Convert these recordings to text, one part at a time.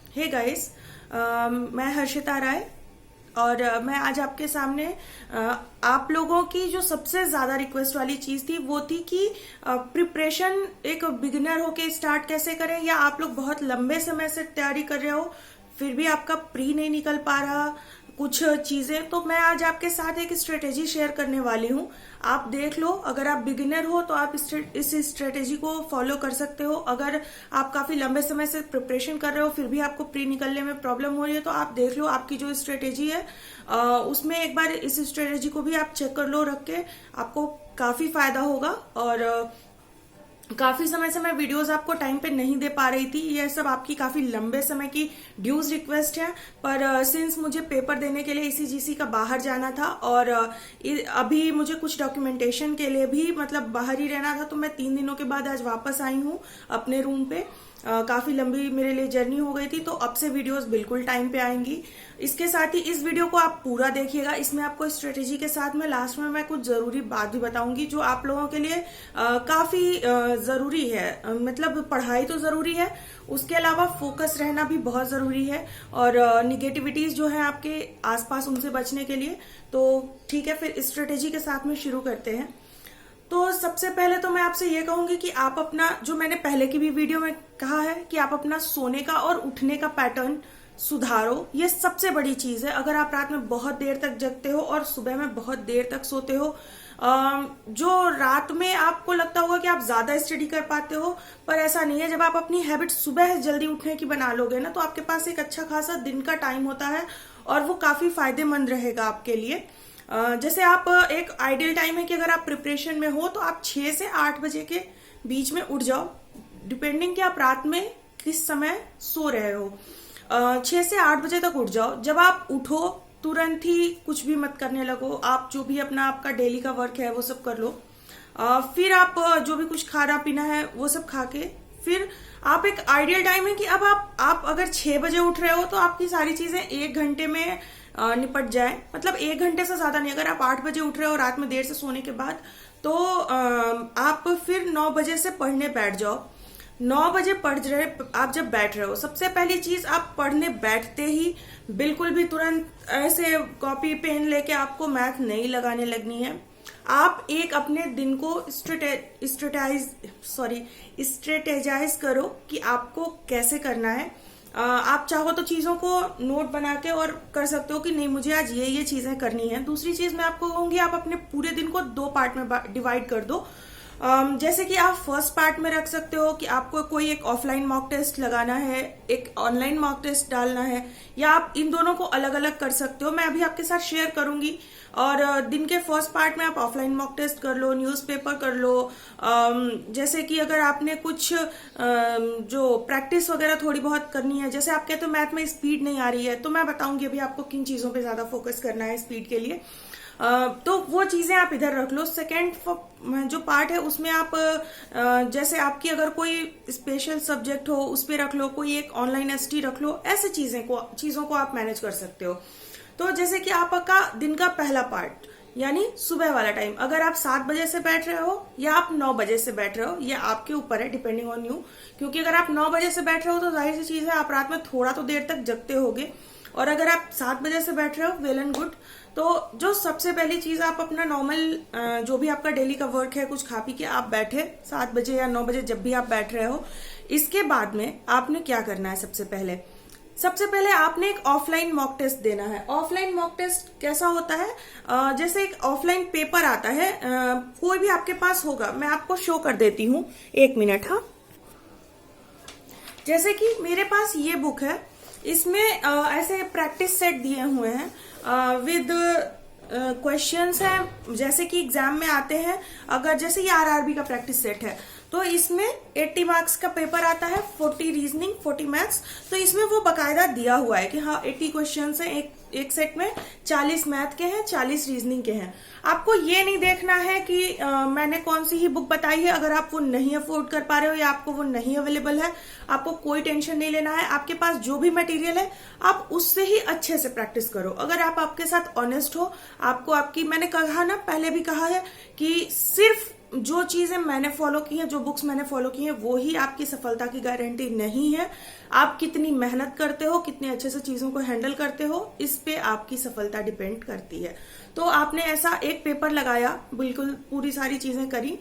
Hey guys, मैं हर्षिता राय और मैं आज आपके सामने आप लोगों की जो सबसे ज्यादा रिक्वेस्ट वाली चीज थी वो थी कि प्रिपरेशन एक बिगिनर होके स्टार्ट कैसे करें, या आप लोग बहुत लंबे समय से तैयारी कर रहे हो फिर भी आपका प्री नहीं निकल पा रहा कुछ चीजें। तो मैं आज आपके साथ एक स्ट्रेटेजी शेयर करने वाली हूँ। आप देख लो, अगर आप बिगिनर हो तो आप इस स्ट्रेटेजी को फॉलो कर सकते हो। अगर आप काफी लंबे समय से प्रिपरेशन कर रहे हो फिर भी आपको प्री निकलने में प्रॉब्लम हो रही है तो आप देख लो आपकी जो स्ट्रेटेजी है उसमें एक बार इस स्ट्रेटेजी को भी आप चेक कर लो रख के, आपको काफी फायदा होगा। और काफी समय से मैं वीडियोस आपको टाइम पे नहीं दे पा रही थी, ये सब आपकी काफी लंबे समय की ड्यूज रिक्वेस्ट है। पर सिंस मुझे पेपर देने के लिए ईसीजीसी का बाहर जाना था और अभी मुझे कुछ डॉक्यूमेंटेशन के लिए भी मतलब बाहर ही रहना था, तो मैं 3 दिनों के बाद आज वापस आई हूँ अपने रूम पे। काफी लंबी मेरे लिए जर्नी हो गई थी, तो अब से वीडियोस बिल्कुल टाइम पे आएंगी। इसके साथ ही इस वीडियो को आप पूरा देखिएगा, इसमें आपको स्ट्रेटेजी के साथ में लास्ट में मैं कुछ जरूरी बात भी बताऊंगी जो आप लोगों के लिए काफी जरूरी है। मतलब पढ़ाई तो जरूरी है, उसके अलावा फोकस रहना भी बहुत जरूरी है और निगेटिविटीज जो है आपके आसपास उनसे बचने के लिए। तो ठीक है, फिर स्ट्रेटेजी के साथ में शुरू करते हैं। तो सबसे पहले तो मैं आपसे ये कहूंगी कि आप अपना, जो मैंने पहले की भी वीडियो में कहा है कि आप अपना सोने का और उठने का पैटर्न सुधारो। ये सबसे बड़ी चीज है। अगर आप रात में बहुत देर तक जगते हो और सुबह में बहुत देर तक सोते हो, जो रात में आपको लगता होगा कि आप ज्यादा स्टडी कर पाते हो, पर ऐसा नहीं है। जब आप अपनी हैबिट सुबह जल्दी उठने की बना लोगे ना, तो आपके पास एक अच्छा खासा दिन का टाइम होता है और वो काफी फायदेमंद रहेगा आपके लिए। जैसे आप एक आइडियल टाइम है कि अगर आप प्रिपरेशन में हो तो आप 6 से 8 बजे के बीच में उठ जाओ, डिपेंडिंग कि आप रात में किस समय सो रहे हो। 6 से 8 बजे तक उठ जाओ। जब आप उठो तुरंत ही कुछ भी मत करने लगो, आप जो भी अपना आपका डेली का वर्क है वो सब कर लो। फिर आप जो भी कुछ खाना पीना है वो सब खा के फिर आप, एक आइडियल टाइम है कि अब आप अगर 6 बजे उठ रहे हो तो आपकी सारी चीजें 1 घंटे में निपट जाए। मतलब 1 घंटे से ज्यादा नहीं। अगर आप 8 बजे उठ रहे हो रात में देर से सोने के बाद, तो आप फिर 9 बजे से पढ़ने बैठ जाओ। 9 बजे पढ़ रहे आप जब बैठ रहे हो, सबसे पहली चीज, आप पढ़ने बैठते ही बिल्कुल भी तुरंत ऐसे कॉपी पेन लेके आपको मैथ नहीं लगाने लगनी है। आप एक अपने दिन को स्ट्रेटेजाइज करो कि आपको कैसे करना है। आप चाहो तो चीजों को नोट बना के और कर सकते हो कि नहीं, मुझे आज ये चीजें करनी है। दूसरी चीज मैं आपको कहूंगी, आप अपने पूरे दिन को 2 पार्ट में डिवाइड कर दो। जैसे कि आप फर्स्ट पार्ट में रख सकते हो कि आपको कोई एक ऑफलाइन मॉक टेस्ट लगाना है, एक ऑनलाइन मॉक टेस्ट डालना है, या आप इन दोनों को अलग अलग कर सकते हो। मैं अभी आपके साथ शेयर करूंगी। और दिन के फर्स्ट पार्ट में आप ऑफलाइन मॉक टेस्ट कर लो, न्यूज़पेपर कर लो। जैसे कि अगर आपने कुछ जो प्रैक्टिस वगैरह थोड़ी बहुत करनी है, जैसे आप कहते हो मैथ में स्पीड नहीं आ रही है, तो मैं बताऊंगी अभी आपको किन चीजों पे ज्यादा फोकस करना है स्पीड के लिए। तो वो चीजें आप इधर रख लो। सेकेंड जो पार्ट है उसमें आप जैसे आपकी अगर कोई स्पेशल सब्जेक्ट हो उस पे रख लो, कोई एक ऑनलाइन एसटी रख लो। ऐसे चीजों को आप मैनेज कर सकते हो। तो जैसे कि आपका दिन का पहला पार्ट यानी सुबह वाला टाइम, अगर आप 7 बजे से बैठ रहे हो या आप 9 बजे से बैठ रहे हो, ये आपके ऊपर है, डिपेंडिंग ऑन यू। क्योंकि अगर आप 9 बजे से बैठ रहे हो तो जाहिर सी चीज है आप रात में थोड़ा तो देर तक जगते होगे, और अगर आप 7 बजे से बैठ रहे हो, वेल एंड गुड। तो जो सबसे पहली चीज, आप अपना नॉर्मल जो भी आपका डेली का वर्क है कुछ खा पी के आप बैठे 7 बजे या 9 बजे जब भी आप बैठ रहे हो। इसके बाद में आपने क्या करना है, सबसे पहले आपने एक ऑफलाइन मॉक टेस्ट देना है। ऑफलाइन मॉक टेस्ट कैसा होता है, जैसे एक ऑफलाइन पेपर आता है, कोई भी आपके पास होगा, मैं आपको शो कर देती हूँ, 1 मिनट। हाँ, जैसे कि मेरे पास ये बुक है, इसमें ऐसे प्रैक्टिस सेट दिए हुए हैं विद क्वेश्चंस हैं जैसे कि एग्जाम में आते हैं। अगर जैसे ये आरआरबी का प्रैक्टिस सेट है तो इसमें 80 मार्क्स का पेपर आता है, 40 रीजनिंग 40 मैथ्स। तो इसमें वो बकायदा दिया हुआ है कि हाँ 80 क्वेश्चंस हैं एक सेट में, 40 मैथ के हैं, 40 रीजनिंग के हैं। आपको ये नहीं देखना है कि मैंने कौन सी ही बुक बताई है। अगर आप वो नहीं अफोर्ड कर पा रहे हो या आपको वो नहीं अवेलेबल है, आपको कोई टेंशन नहीं लेना है। आपके पास जो भी मटेरियल है आप उससे ही अच्छे से प्रैक्टिस करो। अगर आप आपके साथ ऑनेस्ट हो, आपको आपकी, मैंने कहा ना, पहले भी कहा है कि सिर्फ जो चीजें मैंने फॉलो की हैं, जो बुक्स मैंने फॉलो की हैं, वो ही आपकी सफलता की गारंटी नहीं है। आप कितनी मेहनत करते हो, कितने अच्छे से चीजों को हैंडल करते हो, इस पे आपकी सफलता डिपेंड करती है। तो आपने ऐसा एक पेपर लगाया, बिल्कुल पूरी सारी चीजें करी।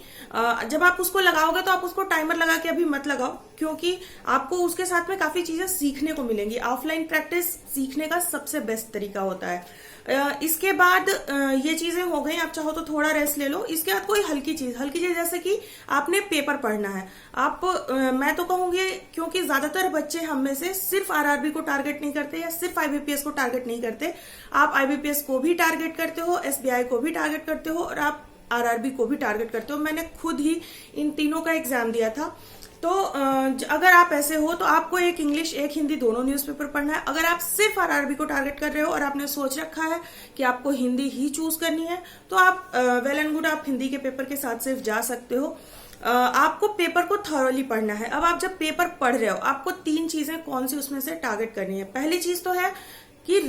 जब आप उसको लगाओगे तो आप उसको टाइमर लगा के अभी मत लगाओ, क्योंकि आपको उसके साथ में काफी चीजें सीखने को मिलेंगी। ऑफलाइन प्रैक्टिस सीखने का सबसे बेस्ट तरीका होता है। इसके बाद ये चीजें हो गई, आप चाहो तो थोड़ा रेस्ट ले लो। इसके बाद कोई हल्की चीज जैसे कि आपने पेपर पढ़ना है। आप मैं तो कहूंगी, क्योंकि ज्यादातर बच्चे हम में से सिर्फ आरआरबी को टारगेट नहीं करते या सिर्फ आईबीपीएस को टारगेट नहीं करते, आप आईबीपीएस को भी टारगेट करते हो, एसबीआई को भी टारगेट करते हो और आप आरआरबी को भी टारगेट करते हो। मैंने खुद ही इन तीनों का एग्जाम दिया था। तो अगर आप ऐसे हो तो आपको एक इंग्लिश एक हिंदी दोनों न्यूज़पेपर पढ़ना है। अगर आप सिर्फ आरआरबी को टारगेट कर रहे हो और आपने सोच रखा है कि आपको हिंदी ही चूज करनी है, तो आप वेल एंड गुड, आप हिंदी के पेपर के साथ सिर्फ जा सकते हो। आपको पेपर को थॉरोली पढ़ना है। अब आप जब पेपर पढ़ रहे हो, आपको 3 चीजें कौन सी उसमें से टारगेट करनी है। पहली चीज तो है कि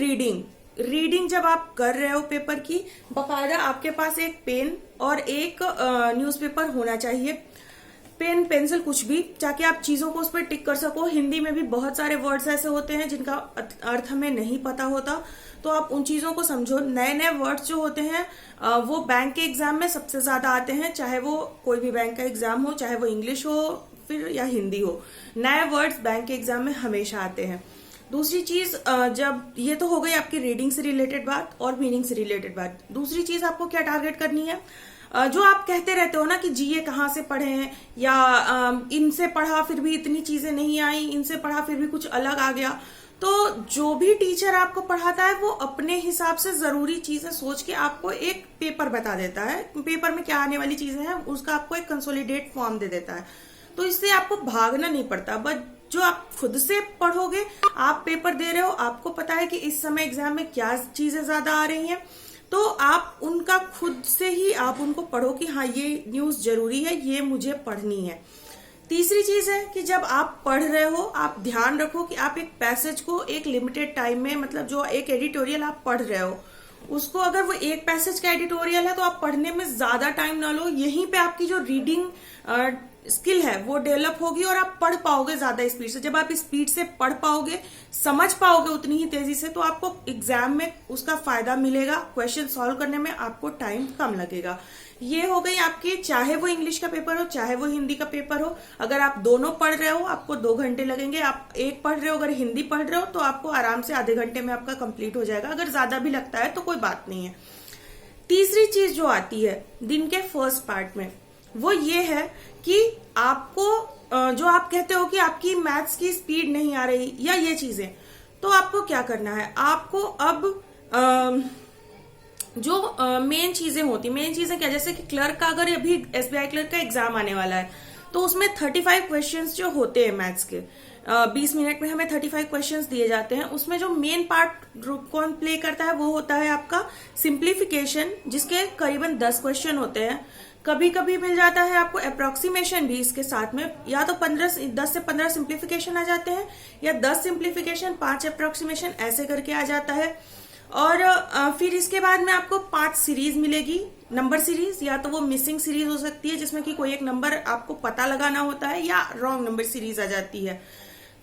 रीडिंग जब आप कर रहे हो पेपर की, बकायदा आपके पास एक पेन और एक न्यूज़पेपर होना चाहिए। पेन पेंसिल कुछ भी, ताकि आप चीजों को उस पर टिक कर सको। हिंदी में भी बहुत सारे वर्ड्स ऐसे होते हैं जिनका अर्थ हमें नहीं पता होता, तो आप उन चीजों को समझो। नए नए वर्ड्स जो होते हैं वो बैंक के एग्जाम में सबसे ज्यादा आते हैं, चाहे वो कोई भी बैंक का एग्जाम हो, चाहे वो इंग्लिश हो फिर या हिंदी हो, नए वर्ड्स बैंक के एग्जाम में हमेशा आते हैं। दूसरी चीज, जब ये तो हो गई आपकी रीडिंग से रिलेटेड बात और मीनिंग से रिलेटेड बात। दूसरी चीज आपको क्या टारगेट करनी है, जो आप कहते रहते हो ना कि जी ये कहाँ से पढ़े हैं, या इनसे पढ़ा फिर भी इतनी चीजें नहीं आई, इनसे पढ़ा फिर भी कुछ अलग आ गया। तो जो भी टीचर आपको पढ़ाता है वो अपने हिसाब से जरूरी चीजें सोच के आपको एक पेपर बता देता है। पेपर में क्या आने वाली चीजें हैं उसका आपको एक कंसोलिडेट फॉर्म दे देता है। तो इससे आपको भागना नहीं पड़ता। बट जो आप खुद से पढ़ोगे, आप पेपर दे रहे हो, आपको पता है कि इस समय एग्जाम में क्या चीजें ज्यादा आ रही हैं, तो आप उनका खुद से ही आप उनको पढ़ो कि हाँ ये न्यूज जरूरी है, ये मुझे पढ़नी है। तीसरी चीज है कि जब आप पढ़ रहे हो, आप ध्यान रखो कि आप एक पैसेज को एक लिमिटेड टाइम में, मतलब जो एक एडिटोरियल आप पढ़ रहे हो उसको, अगर वो एक पैसेज का एडिटोरियल है तो आप पढ़ने में ज्यादा टाइम ना लो। यहीं पे आपकी जो रीडिंग स्किल है वो डेवलप होगी और आप पढ़ पाओगे ज्यादा स्पीड से। जब आप स्पीड से पढ़ पाओगे, समझ पाओगे उतनी ही तेजी से, तो आपको एग्जाम में उसका फायदा मिलेगा। क्वेश्चन सॉल्व करने में आपको टाइम कम लगेगा। ये हो गई आपकी, चाहे वो इंग्लिश का पेपर हो चाहे वो हिंदी का पेपर हो। अगर आप दोनों पढ़ रहे हो आपको 2 घंटे लगेंगे। आप एक पढ़ रहे हो, अगर हिंदी पढ़ रहे हो तो आपको आराम से आधे घंटे में आपका कंप्लीट हो जाएगा। अगर ज्यादा भी लगता है तो कोई बात नहीं है। तीसरी चीज जो आती है दिन के फर्स्ट पार्ट में, वो ये है कि आपको जो आप कहते हो कि आपकी मैथ्स की स्पीड नहीं आ रही या ये चीजें, तो आपको क्या करना है, आपको अब जो मेन चीजें होती, मेन चीजें क्या, जैसे कि क्लर्क का, अगर अभी एसबीआई क्लर्क का एग्जाम आने वाला है तो उसमें 35 क्वेश्चंस जो होते हैं मैथ्स के, 20 मिनट में हमें 35 क्वेश्चंस दिए जाते हैं। उसमें जो मेन पार्ट कौन प्ले करता है वो होता है आपका सिंप्लीफिकेशन, जिसके करीबन 10 क्वेश्चन होते हैं। कभी कभी मिल जाता है आपको अप्रोक्सीमेशन भी इसके साथ में, या तो 10 से 15 सिंप्लीफिकेशन आ जाते हैं, या 10 सिंप्लीफिकेशन 5 अप्रोक्सीमेशन, ऐसे करके आ जाता है। और फिर इसके बाद में आपको 5 सीरीज मिलेगी, नंबर सीरीज, या तो वो मिसिंग सीरीज हो सकती है जिसमें कि कोई एक नंबर आपको पता लगाना होता है, या रॉन्ग नंबर सीरीज आ जाती है।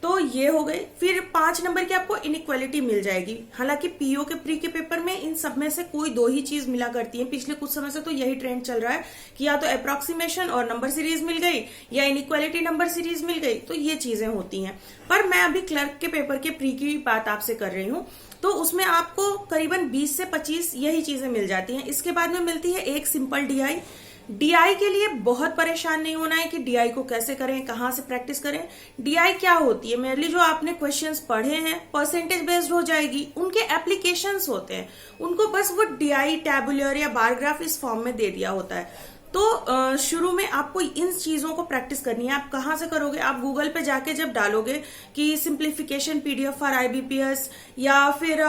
तो ये हो गए। फिर 5 नंबर की आपको इनइक्वालिटी मिल जाएगी। हालांकि पीओ के प्री के पेपर में इन सब में से कोई 2 ही चीज मिला करती है। पिछले कुछ समय से तो यही ट्रेंड चल रहा है कि या तो अप्रोक्सीमेशन और नंबर सीरीज मिल गई, या इनइक्वालिटी नंबर सीरीज मिल गई। तो ये चीजें होती हैं। पर मैं अभी क्लर्क के पेपर के प्री की बात आपसे कर रही हूँ, तो उसमें आपको करीबन 20 से 25 यही चीजें मिल जाती हैं। इसके बाद में मिलती है एक सिंपल डीआई। डीआई के लिए बहुत परेशान नहीं होना है कि डीआई को कैसे करें, कहां से प्रैक्टिस करें। डीआई क्या होती है, मेनली जो आपने क्वेश्चंस पढ़े हैं परसेंटेज बेस्ड हो जाएगी। उनके एप्लीकेशंस होते हैं, उनको बस वो डीआई टैबुलर या बार ग्राफ इस फॉर्म में दे दिया होता है। तो शुरू में आपको इन चीजों को प्रैक्टिस करनी है। आप कहाँ से करोगे, आप गूगल पे जाके जब डालोगे कि सिंप्लीफिकेशन पीडीएफ फॉर आईबीपीएस, या फिर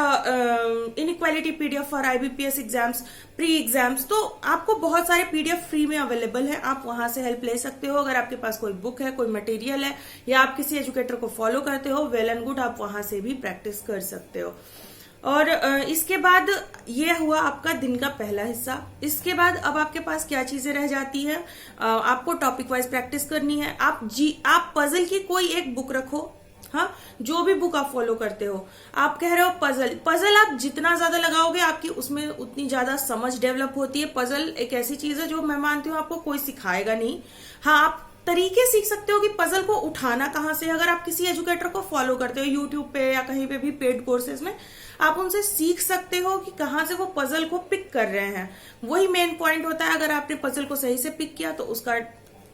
inequality PDF for IBPS exams, pre exams, तो आपको बहुत सारे पीडीएफ फ्री में अवेलेबल है। आप वहां से हेल्प ले सकते हो। अगर आपके पास कोई बुक है, कोई मटेरियल है, या आप किसी एजुकेटर को फॉलो करते हो, वेल एंड गुड, आप वहां से भी प्रैक्टिस कर सकते हो। और इसके बाद ये हुआ आपका दिन का पहला हिस्सा। इसके बाद अब आपके पास क्या चीजें रह जाती है, आपको टॉपिक वाइज प्रैक्टिस करनी है। आप पजल की कोई एक बुक रखो, हाँ, जो भी बुक आप फॉलो करते हो। आप कह रहे हो पजल, पजल आप जितना ज्यादा लगाओगे आपकी उसमें उतनी ज्यादा समझ डेवलप होती है। पजल एक ऐसी चीज है जो मैं मानती हूँ आपको कोई सिखाएगा नहीं। हाँ, आप तरीके सीख सकते हो कि पजल को उठाना कहाँ से। अगर आप किसी एजुकेटर को फॉलो करते हो यूट्यूब पे या कहीं पे भी पेड कोर्सेज में, आप उनसे सीख सकते हो कि कहाँ से वो पजल को पिक कर रहे हैं। वही मेन पॉइंट होता है। अगर आपने पजल को सही से पिक किया तो उसका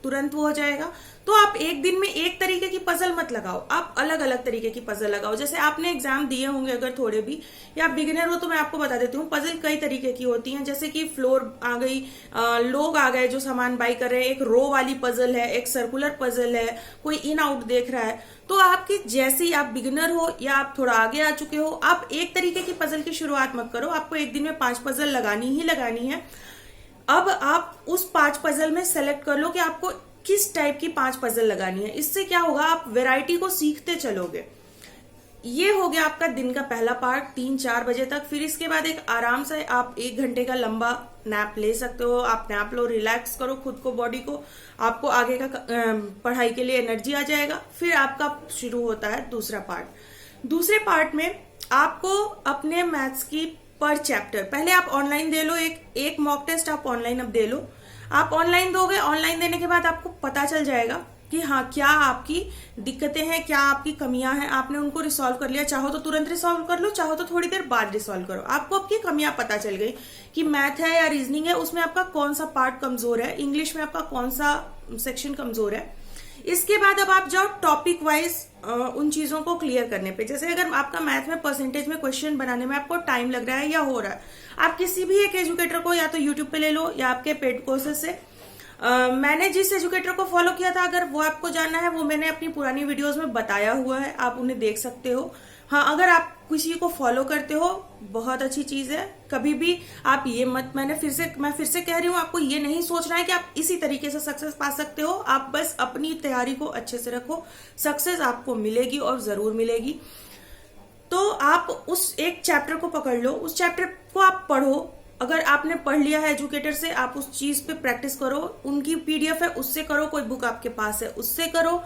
तुरंत वो हो जाएगा। तो आप एक दिन में एक तरीके की पजल मत लगाओ, आप अलग अलग तरीके की पजल लगाओ। जैसे आपने एग्जाम दिए होंगे अगर थोड़े भी, या आप बिगिनर हो तो मैं आपको बता देती हूँ, पजल कई तरीके की होती हैं। जैसे कि फ्लोर आ गई, लोग आ गए जो सामान बाई कर रहे हैं, एक रो वाली पजल है, एक सर्कुलर पजल है, कोई इन आउट देख रहा है। तो आपकी जैसी आप बिगिनर हो या आप थोड़ा आगे आ चुके हो, आप एक तरीके की पजल की शुरुआत मत करो। आपको एक दिन में 5 पजल लगानी ही लगानी है। अब आप उस 5 पजल में सेलेक्ट कर लो कि आपको किस टाइप की 5 पजल लगानी है। इससे क्या होगा, आप वैरायटी को सीखते चलोगे। ये हो गया आपका दिन का पहला पार्ट 3-4 बजे तक। फिर इसके बाद एक आराम से आप 1 घंटे का लंबा नैप ले सकते हो। आप नैप लो, रिलैक्स करो खुद को, बॉडी को। आपको आगे का पढ़ाई के लिए एनर्जी आ जाएगा। फिर आपका शुरू होता है दूसरा पार्ट। दूसरे पार्ट में आपको अपने मैथ्स की पर चैप्टर, पहले आप ऑनलाइन दे लो, एक मॉक टेस्ट आप ऑनलाइन अब दे लो। आप ऑनलाइन दोगे, ऑनलाइन देने के बाद आपको पता चल जाएगा कि हाँ क्या आपकी दिक्कतें हैं, क्या आपकी कमियां हैं। आपने उनको रिसॉल्व कर लिया, चाहो तो तुरंत रिसॉल्व कर लो, चाहो तो थोड़ी देर बाद रिसॉल्व करो। आपको आपकी कमियां पता चल गई कि मैथ है या रीजनिंग है, उसमें आपका कौन सा पार्ट कमजोर है, इंग्लिश में आपका कौन सा सेक्शन कमजोर है। इसके बाद अब आप जाओ टॉपिक वाइज उन चीजों को क्लियर करने पे। जैसे अगर आपका मैथ में परसेंटेज में क्वेश्चन बनाने में आपको टाइम लग रहा है या हो रहा है, आप किसी भी एक एजुकेटर को या तो यूट्यूब पे ले लो या आपके पेड कोर्सेज से। मैंने जिस एजुकेटर को फॉलो किया था, अगर वो आपको जानना है, वो मैंने अपनी पुरानी वीडियोस में बताया हुआ है, आप उन्हें देख सकते हो। हाँ, अगर आप किसी को फॉलो करते हो, बहुत अच्छी चीज है। कभी भी आप ये मत, मैं फिर से कह रही हूँ, आपको ये नहीं सोचना है कि आप इसी तरीके से सक्सेस पा सकते हो। आप बस अपनी तैयारी को अच्छे से रखो, सक्सेस आपको मिलेगी और जरूर मिलेगी। तो आप उस एक चैप्टर को पकड़ लो, उस चैप्टर को आप पढ़ो। अगर आपने पढ़ लिया है एजुकेटर से, आप उस चीज पे प्रैक्टिस करो। उनकी पीडीएफ है, उससे करो। कोई बुक आपके पास है, उससे करो।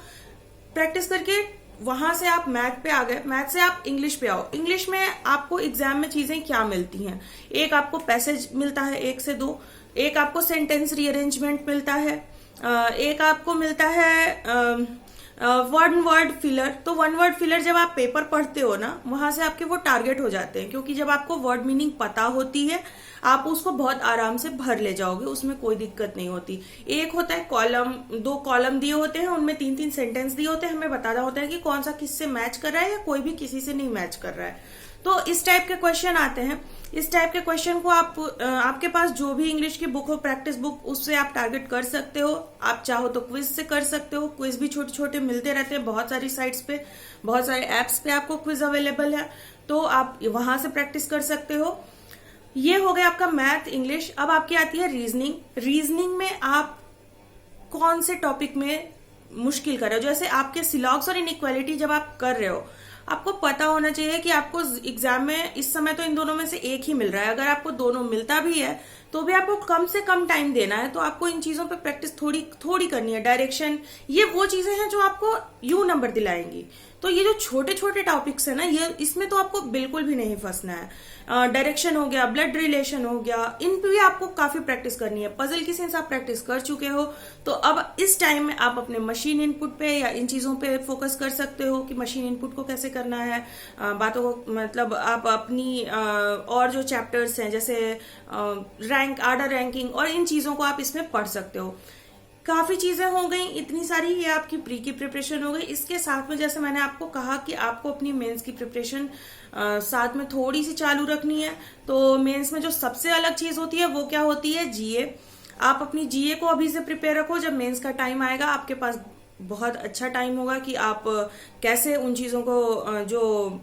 प्रैक्टिस करके वहां से आप मैथ पे आ गए, मैथ से आप इंग्लिश पे आओ। इंग्लिश में आपको एग्जाम में चीजें क्या मिलती हैं, एक आपको पैसेज मिलता है 1 से 2, एक आपको सेंटेंस रीअरेंजमेंट मिलता है, एक आपको मिलता है वन वर्ड फिलर। तो वन वर्ड फिलर जब आप पेपर पढ़ते हो ना, वहां से आपके वो टारगेट हो जाते हैं, क्योंकि जब आपको वर्ड मीनिंग पता होती है आप उसको बहुत आराम से भर ले जाओगे, उसमें कोई दिक्कत नहीं होती। एक होता है कॉलम, 2 कॉलम दिए होते हैं, उनमें 3-3 सेंटेंस दिए होते हैं, हमें बताना होता है कि कौन सा किससे मैच कर रहा है या कोई भी किसी से नहीं मैच कर रहा है। तो इस टाइप के क्वेश्चन आते हैं। इस टाइप के क्वेश्चन को आपके पास जो भी इंग्लिश की बुक हो, प्रैक्टिस बुक, उससे आप टारगेट कर सकते हो। आप चाहो तो क्विज से कर सकते हो, क्विज भी छोटे छोटे मिलते रहते हैं बहुत सारी साइट्स पे, बहुत सारे एप्स पे आपको क्विज अवेलेबल है, तो आप वहां से प्रैक्टिस कर सकते हो। ये हो गया आपका मैथ, इंग्लिश। अब आपकी आती है रीजनिंग। रीजनिंग में आप कौन से टॉपिक में मुश्किल कर रहे हो। जैसे आपके सिलॉग्स और इनइक्वालिटी जब आप कर रहे हो, आपको पता होना चाहिए कि आपको एग्जाम में इस समय तो इन दोनों में से एक ही मिल रहा है। अगर आपको दोनों मिलता भी है तो भी आपको कम से कम टाइम देना है। तो आपको इन चीजों पे प्रैक्टिस थोड़ी थोड़ी करनी है। डायरेक्शन, ये वो चीजें हैं जो आपको यू नंबर दिलाएंगी। तो ये जो छोटे छोटे टॉपिक्स है ना, ये इसमें तो आपको बिल्कुल भी नहीं फंसना है। डायरेक्शन हो गया, ब्लड रिलेशन हो गया, इन पे भी आपको काफी प्रैक्टिस करनी है। पजल की सेंस आप प्रैक्टिस कर चुके हो, तो अब इस टाइम में आप अपने मशीन इनपुट पे या इन चीजों पे फोकस कर सकते हो कि मशीन इनपुट को कैसे करना है। बातों को मतलब आप अपनी और जो चैप्टर्स हैं जैसे रैंक, आर्डर रैंकिंग और इन चीजों को आप इसमें पढ़ सकते हो। काफी चीजें हो गई इतनी सारी, ये आपकी प्री की प्रिपरेशन हो गई। इसके साथ में जैसे मैंने आपको कहा कि आपको अपनी मेंस की प्रिपरेशन साथ में थोड़ी सी चालू रखनी है। तो मेंस में जो सबसे अलग चीज होती है वो क्या होती है, जीए। आप अपनी जीए को अभी से प्रिपेयर रखो। जब मेंस का टाइम आएगा आपके पास बहुत अच्छा टाइम होगा कि आप कैसे उन चीजों को, जो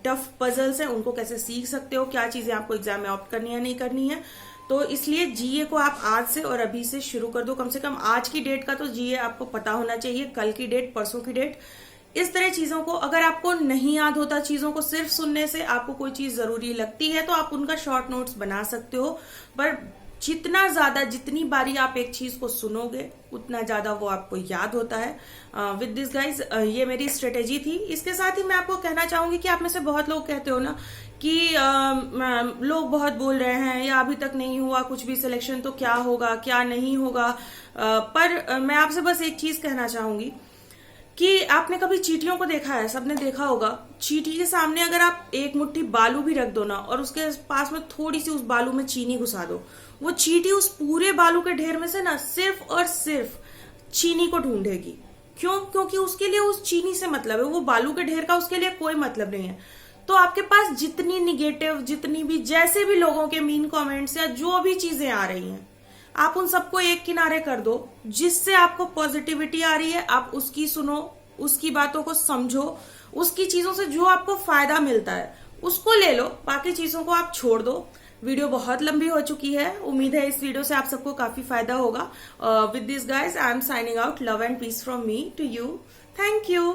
टफ पजल्स हैं उनको कैसे सीख सकते हो, क्या चीजें आपको एग्जाम में ऑप्ट करनी है नहीं करनी है। तो इसलिए जीए को आप आज से और अभी से शुरू कर दो। कम से कम आज की डेट का तो जीए आपको पता होना चाहिए, कल की डेट, परसों की डेट, इस तरह चीजों को। अगर आपको नहीं याद होता चीजों को, सिर्फ सुनने से आपको कोई चीज जरूरी लगती है तो आप उनका शॉर्ट नोट्स बना सकते हो। पर जितना ज्यादा, जितनी बारी आप एक चीज को सुनोगे उतना ज्यादा वो आपको याद होता है। विद दिस गाइज, ये मेरी स्ट्रेटेजी थी। इसके साथ ही मैं आपको कहना चाहूंगी कि आप में से बहुत लोग कहते हो ना कि लोग बहुत बोल रहे हैं या अभी तक नहीं हुआ कुछ भी सिलेक्शन, तो क्या होगा क्या नहीं होगा। पर मैं आपसे बस एक चीज कहना चाहूंगी कि आपने कभी चींटियों को देखा है? सबने देखा होगा। चींटी के सामने अगर आप एक मुट्ठी बालू भी रख दो ना और उसके पास में थोड़ी सी उस बालू में चीनी घुसा दो, वो चींटी उस पूरे बालू के ढेर में से ना सिर्फ और सिर्फ चीनी को ढूंढेगी। क्यों? क्योंकि उसके लिए उस चीनी से मतलब है, वो बालू के ढेर का उसके लिए कोई मतलब नहीं है। तो आपके पास जितनी निगेटिव, जितनी भी जैसे भी लोगों के मीन कमेंट्स या जो भी चीजें आ रही हैं, आप उन सबको एक किनारे कर दो। जिससे आपको पॉजिटिविटी आ रही है आप उसकी सुनो, उसकी बातों को समझो, उसकी चीजों से जो आपको फायदा मिलता है उसको ले लो, बाकी चीजों को आप छोड़ दो। वीडियो बहुत लंबी हो चुकी है, उम्मीद है इस वीडियो से आप सबको काफी फायदा होगा। With this guys, I am signing out. Love and peace from me to you. Thank you.